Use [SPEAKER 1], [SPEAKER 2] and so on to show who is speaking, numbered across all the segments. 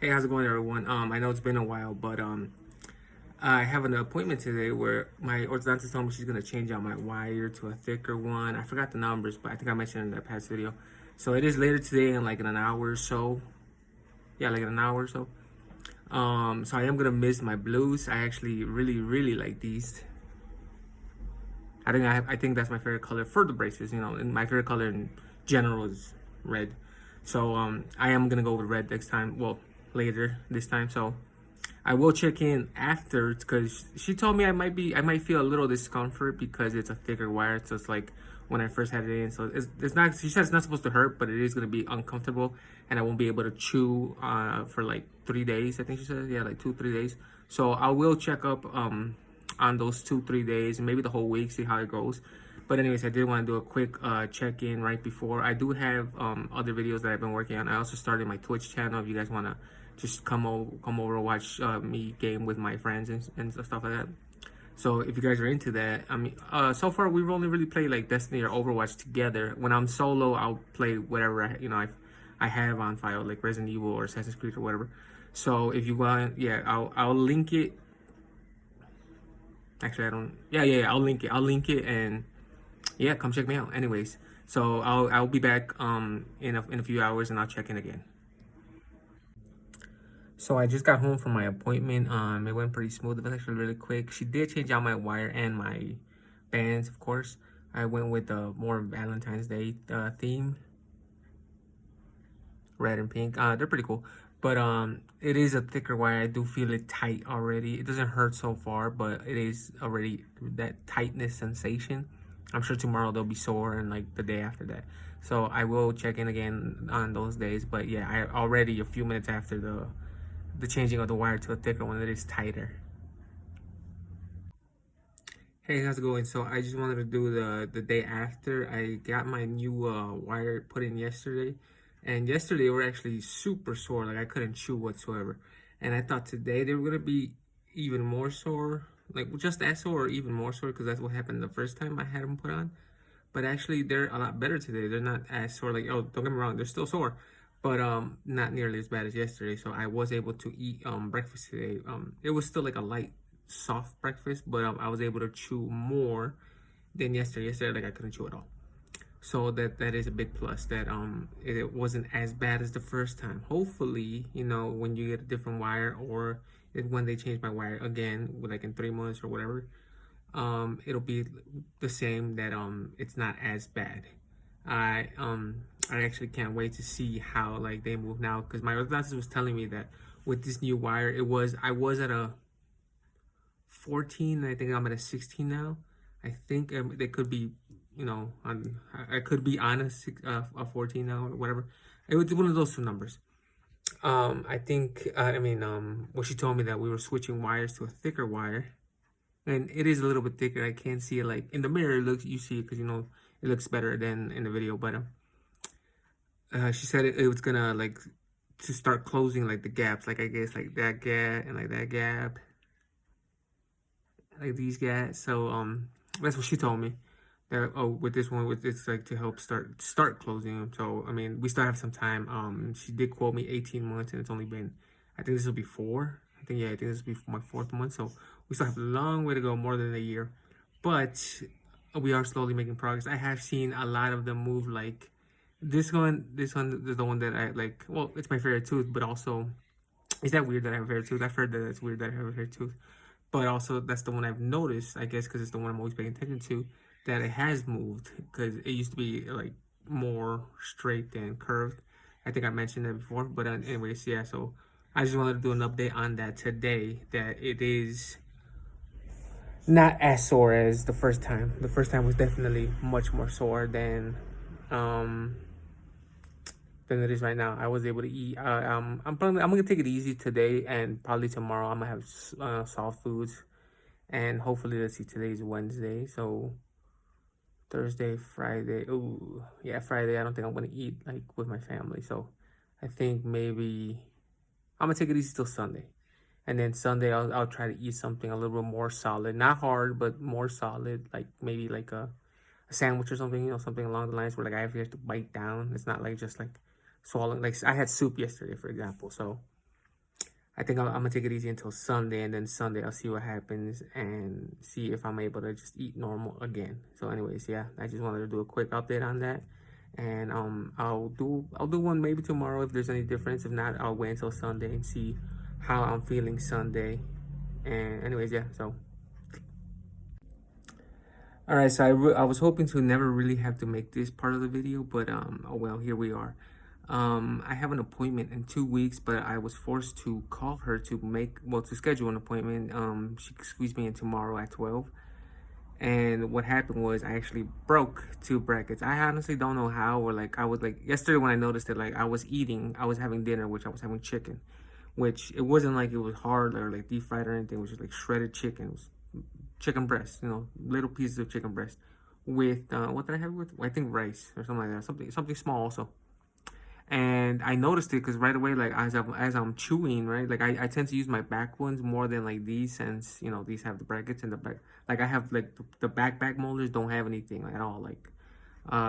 [SPEAKER 1] Hey, how's it going, everyone? I know it's been a while, but I have an appointment today where my orthodontist told me she's gonna change out my wire to a thicker one. I forgot the numbers, but I think I mentioned in that past video. So it is later today, in like in an hour or so. Yeah, like in an hour or so. So I am gonna miss my blues. I actually really like these. I think that's my favorite color for the braces. You know, and my favorite color in general is red. So I am gonna go with red next time. Well, later this time. So I will check in after because she told me I might feel a little discomfort because it's a thicker wire. So it's like when I first had it in. So it's not. She said it's not supposed to hurt, but it is gonna be uncomfortable, and I won't be able to chew for like 3 days. I think she said, yeah, like 2 3 days. So I will check up on those 2 3 days, maybe the whole week, see how it goes. But anyways, I did want to do a quick check-in right before. I do have other videos that I've been working on. I also started my Twitch channel if you guys want to just come over and watch me game with my friends and stuff like that. So if you guys are into that, I mean, so far we've only really played like Destiny or Overwatch together. When I'm solo, I'll play whatever I have on file, like Resident Evil or Assassin's Creed or whatever. So if you want, yeah, I'll link it. Actually, I don't. Yeah. I'll link it, and yeah, come check me out. Anyways, so I'll be back in a few hours, and I'll check in again. So I just got home from my appointment. It went pretty smooth. It was actually really quick. She did change out my wire and my bands, of course. I went with the more Valentine's Day theme, red and pink. They're pretty cool, but it is a thicker wire. I do feel it tight already. It doesn't hurt so far, but it is already that tightness sensation. I'm sure tomorrow they'll be sore and like the day after that. So I will check in again on those days. But yeah, I already a few minutes after the changing of the wire to a thicker one that is tighter. Hey, how's it going? So I just wanted to do the day after. I got my new wire put in yesterday, and yesterday they were actually super sore. Like I couldn't chew whatsoever, and I thought today they were gonna be even more sore, like just as sore or even more sore, because that's what happened the first time I had them put on. But actually, they're a lot better today. They're not as sore. Like, oh, don't get me wrong, they're still sore, but not nearly as bad as yesterday. So I was able to eat breakfast today. It was still like a light, soft breakfast, but I was able to chew more than yesterday. Yesterday, like I couldn't chew at all. So that is a big plus. That it wasn't as bad as the first time. Hopefully, you know, when you get a different wire or when they change my wire again, like in 3 months or whatever, it'll be the same, that it's not as bad. I actually can't wait to see how like they move now, because my orthodontist was telling me that with this new wire, I was at a 14, and I think I'm at a 16 now. I think they could be, you know, I could be on a 14 now or whatever. It was one of those two numbers. I think I mean what she told me, that we were switching wires to a thicker wire, and it is a little bit thicker. I can't see it like in the mirror. It looks, you see it because you know it looks better than in the video. But she said it was gonna like to start closing like the gaps, like I guess like that gap and like that gap, like these gaps. So that's what she told me. That with this one, with this like to help start closing them. So I mean we still have some time. She did quote me 18 months, and it's only been, I think this will be 4. I think this will be my 4th month. So we still have a long way to go, more than a year. But we are slowly making progress. I have seen a lot of them move. Like this one is the one that I like. Well, it's my favorite tooth, but also, is that weird that I have a favorite tooth? I've heard that it's weird that I have a favorite tooth, but also that's the one I've noticed. I guess because it's the one I'm always paying attention to, that it has moved, because it used to be like more straight than curved. I think I mentioned that before, but anyways, yeah. So I just wanted to do an update on that today. That it is not as sore as the first time. The first time was definitely much more sore um than it is right now. I was able to eat. I'm gonna take it easy today, and probably tomorrow I'm gonna have soft foods, and hopefully, let's see, today's Wednesday, so Thursday, Friday. Oh yeah, Friday. I don't think I'm gonna eat like with my family, so I think maybe I'm gonna take it easy till Sunday. And then Sunday, I'll try to eat something a little bit more solid, not hard, but more solid, like maybe like a sandwich or something, you know, something along the lines where like I have to bite down. It's not like just like swallowing. Like I had soup yesterday, for example. So I think I'm gonna take it easy until Sunday, and then Sunday I'll see what happens and see if I'm able to just eat normal again. So, anyways, yeah, I just wanted to do a quick update on that, and I'll do one maybe tomorrow if there's any difference. If not, I'll wait until Sunday and see how I'm feeling Sunday. And anyways, yeah. So, all right. So I was hoping to never really have to make this part of the video, but oh well, here we are. I have an appointment in 2 weeks, but I was forced to call her to schedule an appointment. She squeezed me in tomorrow at 12. And what happened was I actually broke two brackets. I honestly don't know how, or like I was like yesterday when I noticed it, like I was having dinner, which I was having chicken, which it wasn't like it was hard or like deep fried or anything. It was just like shredded chicken. It was chicken breast, little pieces of chicken breast with what did I have with? I think rice or something like that. Something small also. And I noticed it because right away, like as I'm chewing, right, like I tend to use my back ones more than like these, since these have the brackets in the back. Like I have like the back molars don't have anything at all, like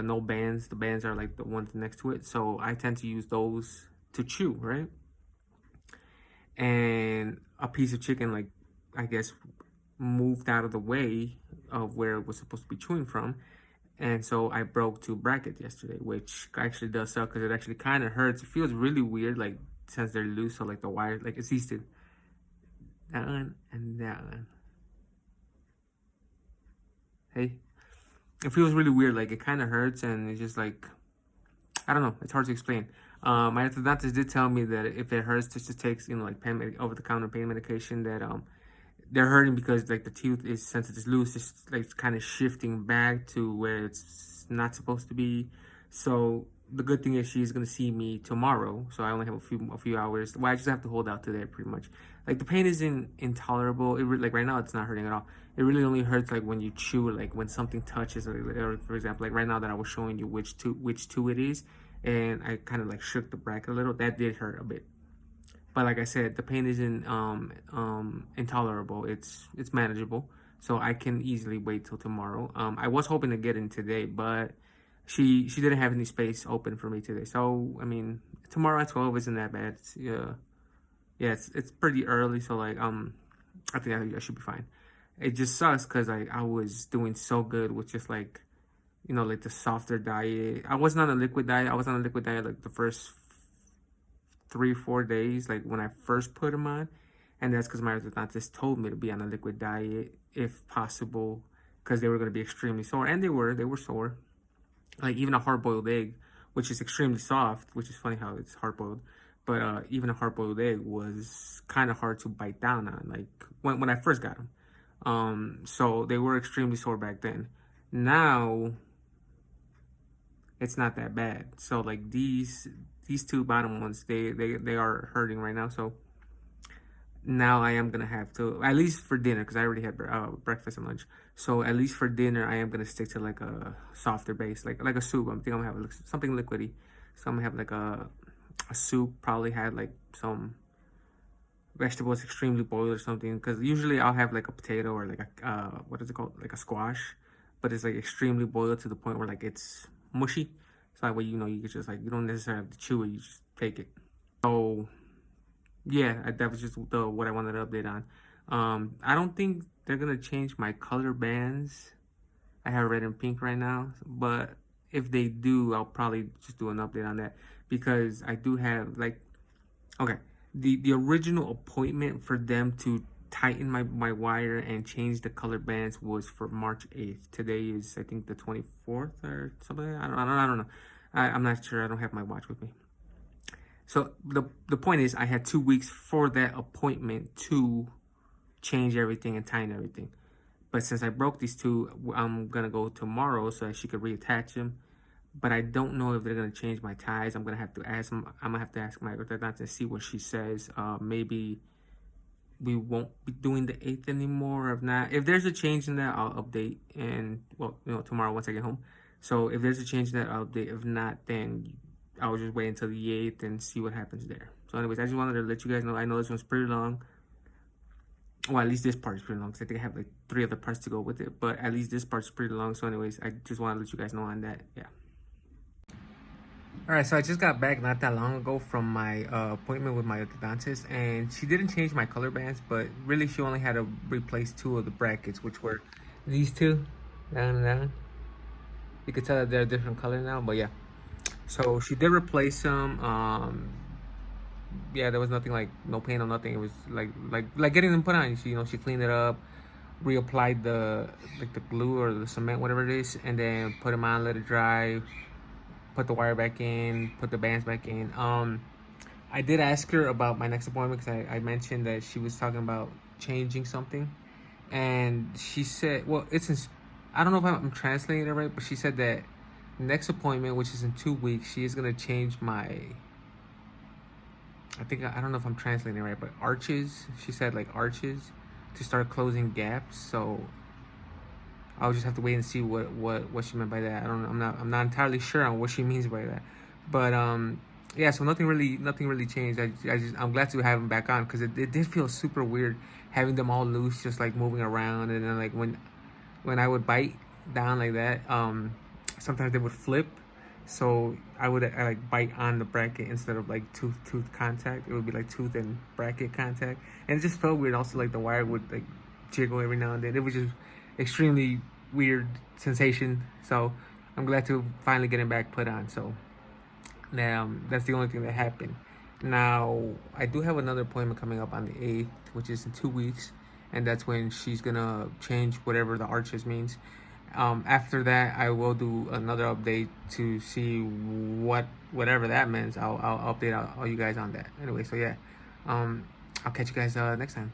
[SPEAKER 1] no bands. The bands are like the ones next to it, so I tend to use those to chew, right? And a piece of chicken, like, I guess, moved out of the way of where it was supposed to be chewing from, and so I broke two brackets yesterday, which actually does suck because it actually kind of hurts. It feels really weird, like, since they're loose, so like the wire, like it's easy to that one and that one. Hey, it feels really weird, like it kind of hurts, and it's just like, I don't know, it's hard to explain. My orthodontist did tell me that if it hurts, just takes like over the counter pain medication. That they're hurting because like the tooth is, since it's loose, it's like kind of shifting back to where it's not supposed to be. So the good thing is she's gonna see me tomorrow, so I only have a few hours. Well, I just have to hold out to there pretty much. Like the pain isn't intolerable. Like right now it's not hurting at all. It really only hurts like when you chew, like when something touches, or for example, like right now that I was showing you which two it is, and I kind of like shook the bracket a little. That did hurt a bit. But like I said, the pain isn't intolerable. It's manageable, so I can easily wait till tomorrow. I was hoping to get in today, but she didn't have any space open for me today. So I mean, tomorrow at 12 isn't that bad. Yeah, it's pretty early, so like I think I should be fine. It just sucks because I was doing so good with just like like the softer diet. I wasn't on a liquid diet. I was on a liquid diet like the first 3 4 days, like when I first put them on, and that's because my orthodontist told me to be on a liquid diet if possible, because they were going to be extremely sore, and they were sore. Like even a hard-boiled egg, which is extremely soft, which is funny how it's hard-boiled, but even a hard-boiled egg was kind of hard to bite down on, like when I first got them. So they were extremely sore back then. Now it's not that bad. So like these two bottom ones, they are hurting right now. So now I am gonna have to, at least for dinner, because I already had breakfast and lunch. So at least for dinner, I am gonna stick to like a softer base, like a soup. I'm gonna have something liquidy. So I'm gonna have like a soup. Probably had like some vegetables extremely boiled or something. Because usually I'll have like a potato or like a what is it called, like a squash, but it's like extremely boiled to the point where like it's mushy. So that way you can just like, you don't necessarily have to chew it. You just take it. So yeah, that was just what I wanted to update on. I don't think they're gonna change my color bands. I have red and pink right now, but if they do, I'll probably just do an update on that, because I do have like, okay, the original appointment for them to tighten my wire and change the color bands was for March 8th. Today is, I think, the 24th or something. I don't know. I'm not sure. I don't have my watch with me. So the point is, I had 2 weeks for that appointment to change everything and tighten everything. But since I broke these two, I'm gonna go tomorrow so that she could reattach them. But I don't know if they're gonna change my ties. I'm gonna have to ask them. I'm gonna have to ask my orthodontist to see what she says. Maybe we won't be doing the 8th anymore. If not, if there's a change in that, I'll update. And well, tomorrow once I get home. So if there's a change in that, I'll update. If not, then I'll just wait until the 8th and see what happens there. So anyways, I just wanted to let you guys know. I know this one's pretty long. Well, at least this part is pretty long, because I think I have like 3 other parts to go with it. But at least this part's pretty long. So anyways, I just want to let you guys know on that. Yeah. All right, so I just got back not that long ago from my appointment with my orthodontist, and she didn't change my color bands, but really she only had to replace two of the brackets, which were these two, down and down. You could tell that they're a different color now, but yeah. So she did replace them. Yeah, there was nothing like no pain or nothing. It was like getting them put on. She cleaned it up, reapplied the glue or the cement, whatever it is, and then put them on, let it dry, put the wire back in, put the bands back in. I did ask her about my next appointment because I mentioned that she was talking about changing something, and she said, well, I don't know if I'm translating it right, but she said that next appointment, which is in 2 weeks, she is gonna change my. I don't know if I'm translating it right, but arches. She said like arches to start closing gaps. So I'll just have to wait and see what she meant by that. I don't know. I'm not entirely sure on what she means by that. But yeah. So nothing really changed. I'm glad to have them back on because it did feel super weird having them all loose, just like moving around, and then like when I would bite down like that, sometimes they would flip. So I would like bite on the bracket instead of like tooth contact. It would be like tooth and bracket contact, and it just felt weird. Also, like the wire would like jiggle every now and then. It was just extremely weird sensation. So I'm glad to finally get it back put on. So now that's the only thing that happened. Now I do have another appointment coming up on the 8th, which is in 2 weeks, and that's when she's gonna change whatever the arches means. After that, I will do another update to see whatever that means. I'll update all you guys on that. Anyway, so yeah, I'll catch you guys next time.